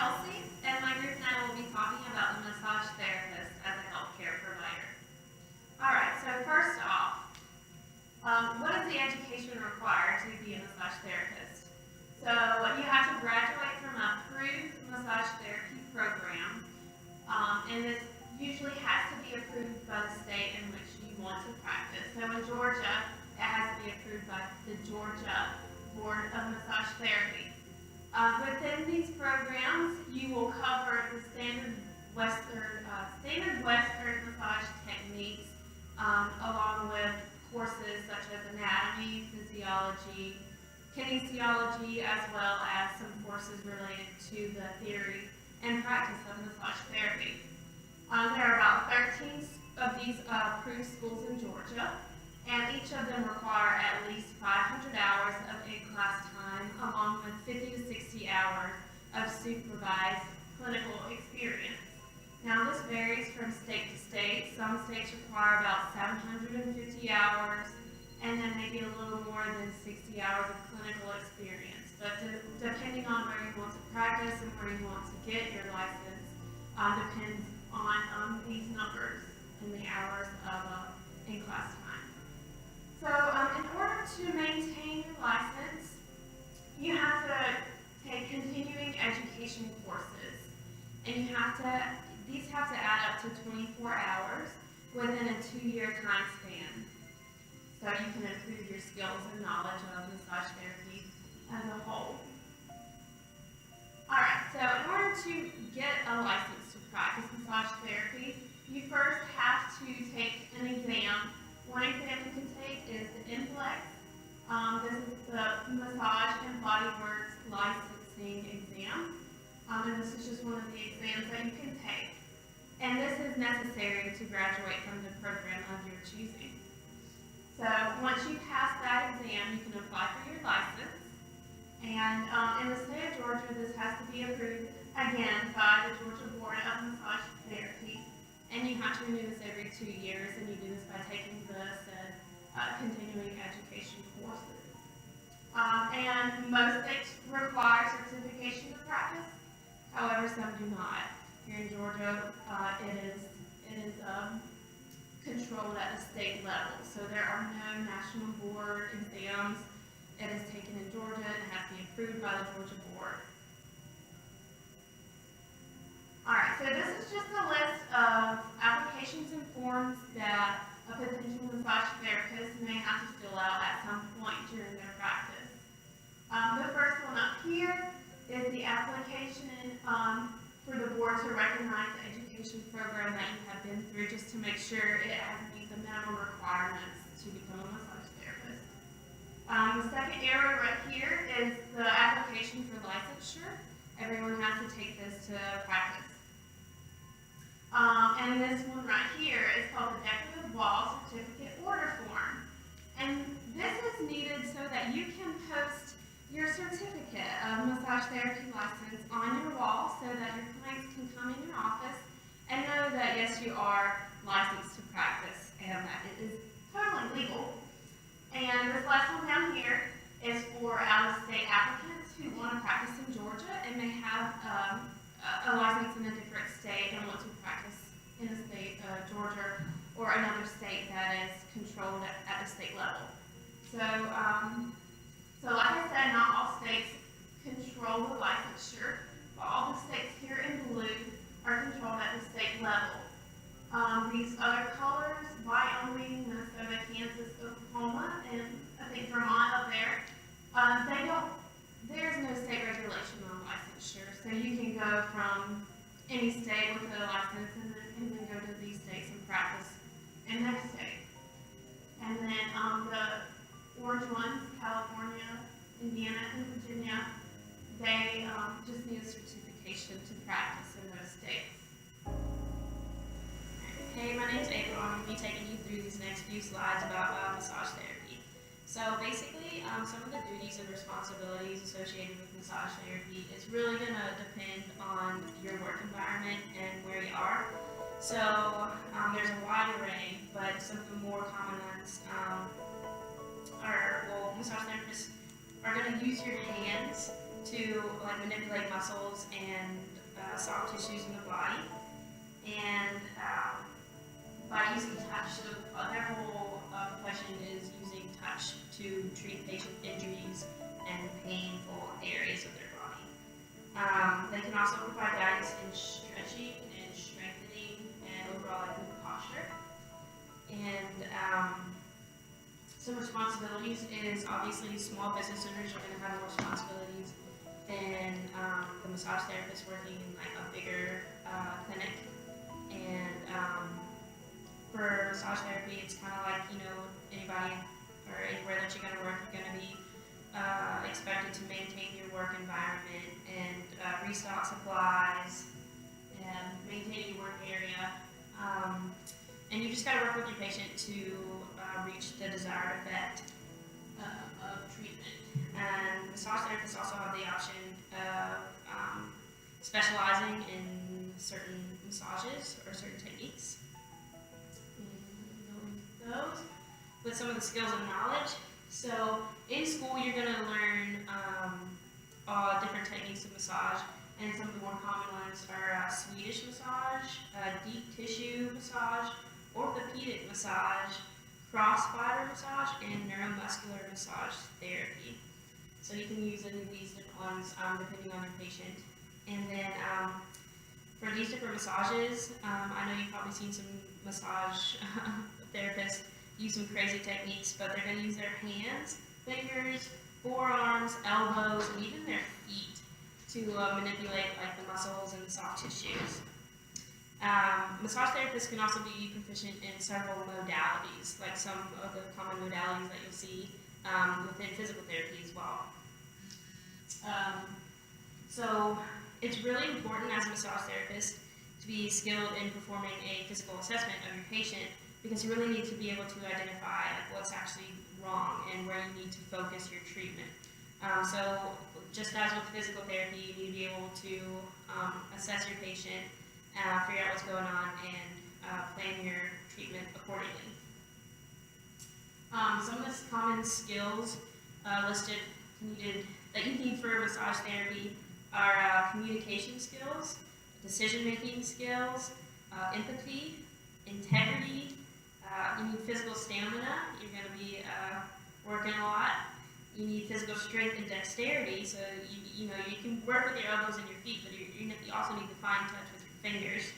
Kelsey, and my group and I will be talking about the massage therapist as a healthcare provider. Alright, so first off, what is the education required to be a massage therapist? So you have to graduate from an approved massage therapy program, and this usually has to be approved by the state in which you want to practice. So in Georgia, it has to be approved by the Georgia Board of Massage Therapy. Within these programs, you will cover the standard Western massage techniques, along with courses such as anatomy, physiology, kinesiology, as well as some courses related to the theory and practice of massage therapy. There are about 13 of these approved schools in Georgia, and each of them require at least 500 hours of in-class time, along with 50 to 60 hours of supervised clinical experience. Now, this varies from state to state. Some states require about 750 hours, and then maybe a little more than 60 hours of clinical experience. But depending on where you want to practice and where you want to get your license, depends on these numbers and the hours of in-class time. So in order to maintain your license, you have to take continuing education courses, and these have to add up to 24 hours within a 2-year time span, so you can improve your skills and knowledge of massage therapy as a whole. Alright, so in order to get a license to practice massage therapy, you first have to take an exam. One exam you can take is the NCLEX. This is the Massage and Bodyworks Licensing Exam. And this is just one of the exams that you can take. And this is necessary to graduate from the program of your choosing. So once you pass that exam, you can apply for your license. And in the state of Georgia, this has to be approved again by the Georgia Board of Massage Therapy. And you have to renew this every 2 years, and you do this by taking the said continuing education courses. And most states require certification to practice. However, some do not. Here in Georgia, it is controlled at the state level. So there are no national board exams. It is taken in Georgia and has to be approved by the Georgia board. Alright, so this is just a list of applications and forms that a potential massage therapist may have to fill out at some point during their practice. The first one up here is the application for the board to recognize the education program that you have been through, just to make sure it has meet the minimum requirements to become a massage therapist. The second area right here is the application for licensure. Everyone has to take this to practice. And this one right here is called the Decorative Wall Certificate Order Form. And this is needed so that you can post your certificate of massage therapy license on your wall, so that your clients can come in your office and know that yes, you are licensed to practice and that it is totally legal. And this last one down here is for out-of-state applicants who want to practice in Georgia and may have a license in a different state and want to practice in the state of Georgia or another state that is controlled at the state level. So like I said, not all states control the licensure, but all the states here in blue are controlled at the state level. These other colors, Wyoming, Minnesota, Kansas, Oklahoma, and I think Vermont up there, there's no state regulation on licensure, so you can go from any state with a license and then go to these states and practice in their state. And then the orange ones, California, Indiana, and Virginia, they just need a certification to practice in those states. Hey, my name's April. I'm going to be taking you through these next few slides about massage therapy. So basically, some of the duties and responsibilities associated with massage therapy is really going to depend on your work environment and where you are. So there's a wide array, but some of the more common ones massage therapists are going to use your hands to like manipulate muscles and soft tissues in the body. And by using touch, so their whole profession is using touch to treat patient injuries and painful areas of their body. They can also provide guidance in stretching and strengthening and overall like good posture. And some responsibilities is obviously small business owners are going to have more responsibilities than the massage therapist working in like a bigger clinic. And for massage therapy, it's kind of like, you know, anybody or anywhere that you're going to work, you're going to be expected to maintain your work environment and restock supplies and maintain your work area. And you just got to work with your patient to reach the desired effect of treatment. And massage therapists also have the option of specializing in certain massages or certain techniques. And those with some of the skills and knowledge. So in school, you're going to learn different techniques of massage, and some of the more common ones are Swedish massage, deep tissue massage, orthopedic massage, cross-fiber massage, and neuromuscular massage therapy. So you can use any of these different ones depending on your patient. And then for these different massages, I know you've probably seen some massage therapists use some crazy techniques, but they're going to use their hands, fingers, forearms, elbows, and even their feet to manipulate like the muscles and the soft tissues. Massage therapists can also be proficient in several modalities, like some of the common modalities that you'll see within physical therapy as well. So it's really important as a massage therapist to be skilled in performing a physical assessment of your patient, because you really need to be able to identify like what's actually wrong and where you need to focus your treatment. So just as with physical therapy, you need to be able to assess your patient, figure out what's going on, and plan your treatment accordingly. Some of the common skills listed that you need for massage therapy are communication skills, decision-making skills, empathy, integrity. You need physical stamina. You're going to be working a lot. You need physical strength and dexterity. So you can work with your elbows and your feet, but you also need to fine touch with your fingers.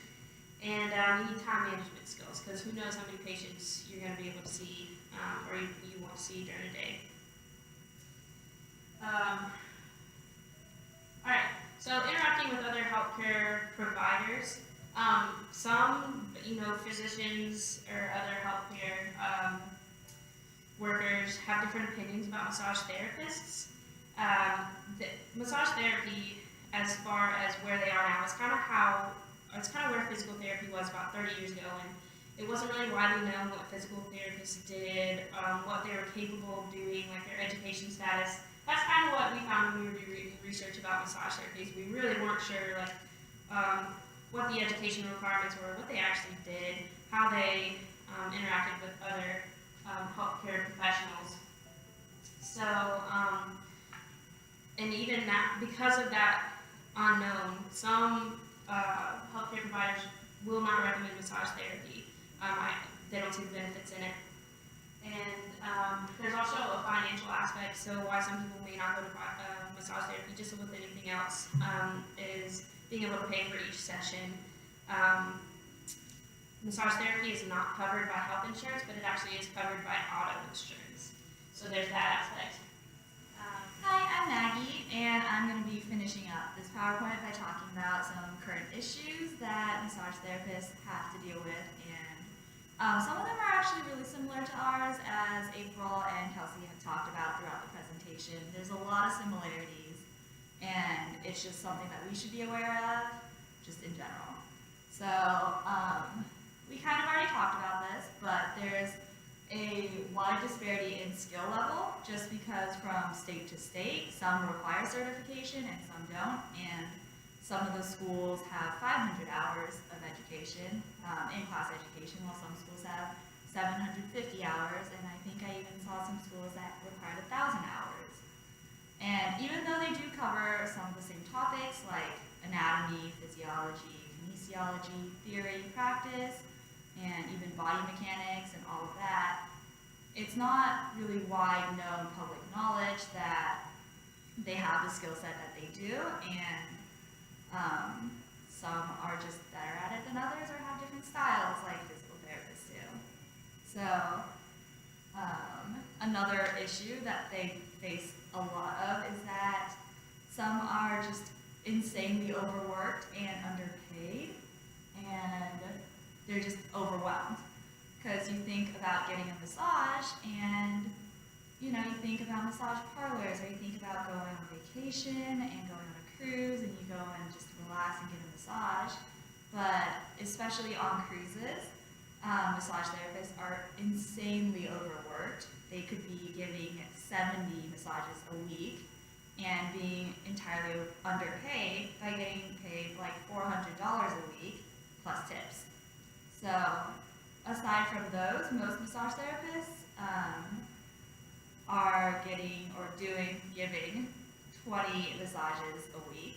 And you need time management skills, because who knows how many patients you're going to be able to see or you want to see during a day. All right. So interacting with other healthcare providers. Some, physicians or other healthcare workers have different opinions about massage therapists. The massage therapy, as far as where they are now, is kind of where physical therapy was about 30 years ago, and it wasn't really widely known what physical therapists did, what they were capable of doing, like their education status. That's kind of what we found when we were doing research about massage therapies. We really weren't sure, what the education requirements were, what they actually did, how they interacted with other healthcare professionals. So, and even that, because of that unknown, some healthcare providers will not recommend massage therapy. They don't see the benefits in it. And there's also a financial aspect, so why some people may not go to massage therapy, just with anything else, is being able to pay for each session. Massage therapy is not covered by health insurance, but it actually is covered by auto insurance. So there's that aspect. Hi, I'm Maggie, and I'm going to be finishing up this PowerPoint by talking about some current issues that massage therapists have to deal with, and some of them are actually really similar to ours, as April and Kelsey have talked about throughout the presentation. There's a lot of similarities, and it's just something that we should be aware of, just in general. So, we kind of already talked about this, but there's a wide disparity in skill level, just because from state to state, some require certification and some don't, and some of the schools have 500 hours of education, in-class education, while some schools have 750 hours, and I think I even saw some schools that required 1,000 hours. And even though they do cover some of the same topics like anatomy, physiology, kinesiology, theory, practice, and even body mechanics and all of that, it's not really wide known public knowledge that they have the skill set that they do, and some are just better at it than others or have different styles like physical therapists do. So another issue that they face a lot of is that some are just insanely overworked and underpaid, and they're just overwhelmed. Because you think about getting a massage and you think about massage parlors, or you think about going on vacation and going on a cruise and you go and just relax and get a massage. But especially on cruises, massage therapists are insanely overworked. They could be giving 70 massages a week and being entirely underpaid by getting paid like $400 a week plus tips. So aside from those, most massage therapists are giving 20 massages a week,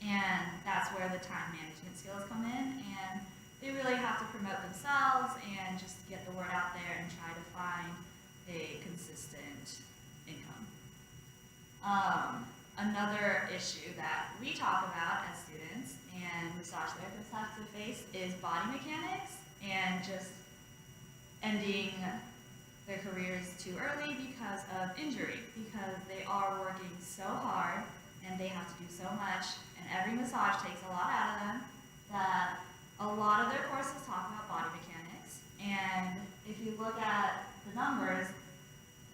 and that's where the time management skills come in, and they really have to promote themselves and just get the word out there and try to find a consistent income. Another issue that we talk about as students and massage therapists have to face is body mechanics and just ending their careers too early because of injury, because they are working so hard and they have to do so much, and every massage takes a lot out of them, that a lot of their courses talk about body mechanics. And if you look at the numbers,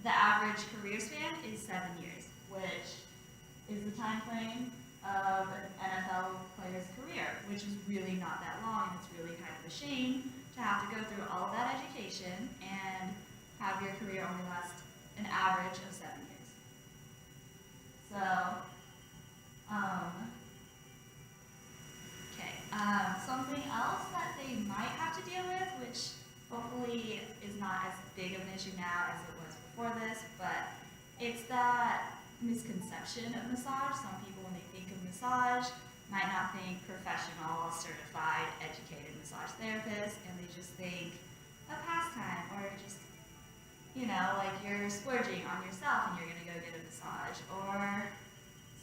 the average career span is 7 years, which is the time frame of an NFL player's career, which is really not that long, and it's really kind of a shame to have to go through all of that education and have your career only last an average of 7 years. So, something else that they might have to deal with, which hopefully is not as big of an issue now as it was before this, but it's that misconception of massage. Some people, when they think of massage, might not think professional, certified, educated massage therapist, and they just think a pastime, or just, like you're splurging on yourself and you're gonna go get a massage. Or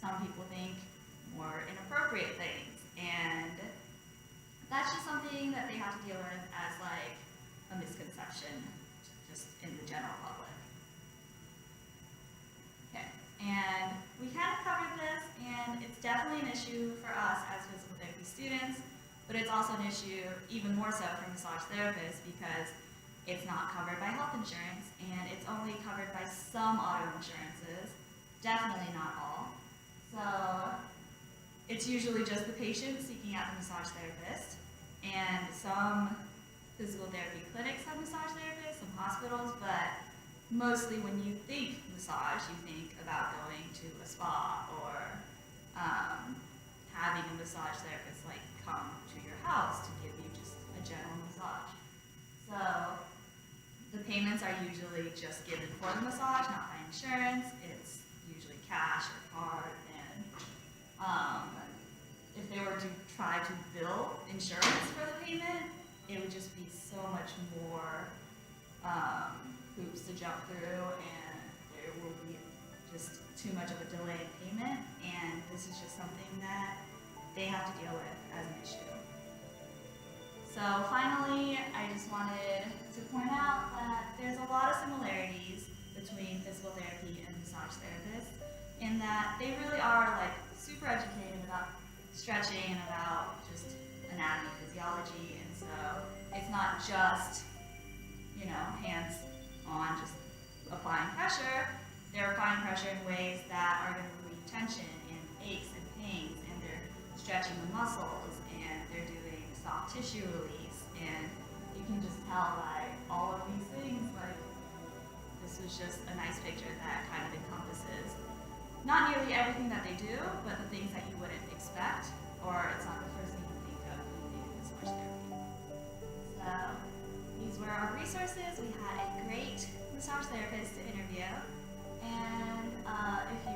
some people think more inappropriate things, and that's just something that they have to deal with as like a misconception just in the general public. Okay, and we kind of covered this, and it's definitely an issue for us as physical therapy students, but it's also an issue even more so for massage therapists because it's not covered by health insurance, and it's only covered by some auto insurances, definitely not all. So it's usually just the patient seeking out the massage therapist, and some physical therapy clinics have massage therapists, some hospitals, but mostly when you think massage, you think about going to a spa or having a massage therapist like come to your house to give you just a general massage. So the payments are usually just given for the massage, not by insurance. It's usually cash or card, and if they were to try to bill insurance for the payment, it would just be so much more hoops to jump through, and there will be just too much of a delay in payment, and this is just something that they have to deal with as an issue. So finally, I just wanted to point out that there's a lot of similarities between physical therapy and massage therapists, in that they really are like super educated about stretching and about just anatomy, physiology, and so it's not just, hands on just applying pressure. They're applying pressure in ways that are going to relieve tension and aches and pains, and they're stretching the muscles, and they're doing soft tissue release, and you can just tell by all of these things, like, this was just a nice picture that kind of encompasses not nearly everything that they do, but the things that you wouldn't expect, or it's not the first thing you think of when you think of massage therapy. So these were our resources. We had a great massage therapist to interview, and if you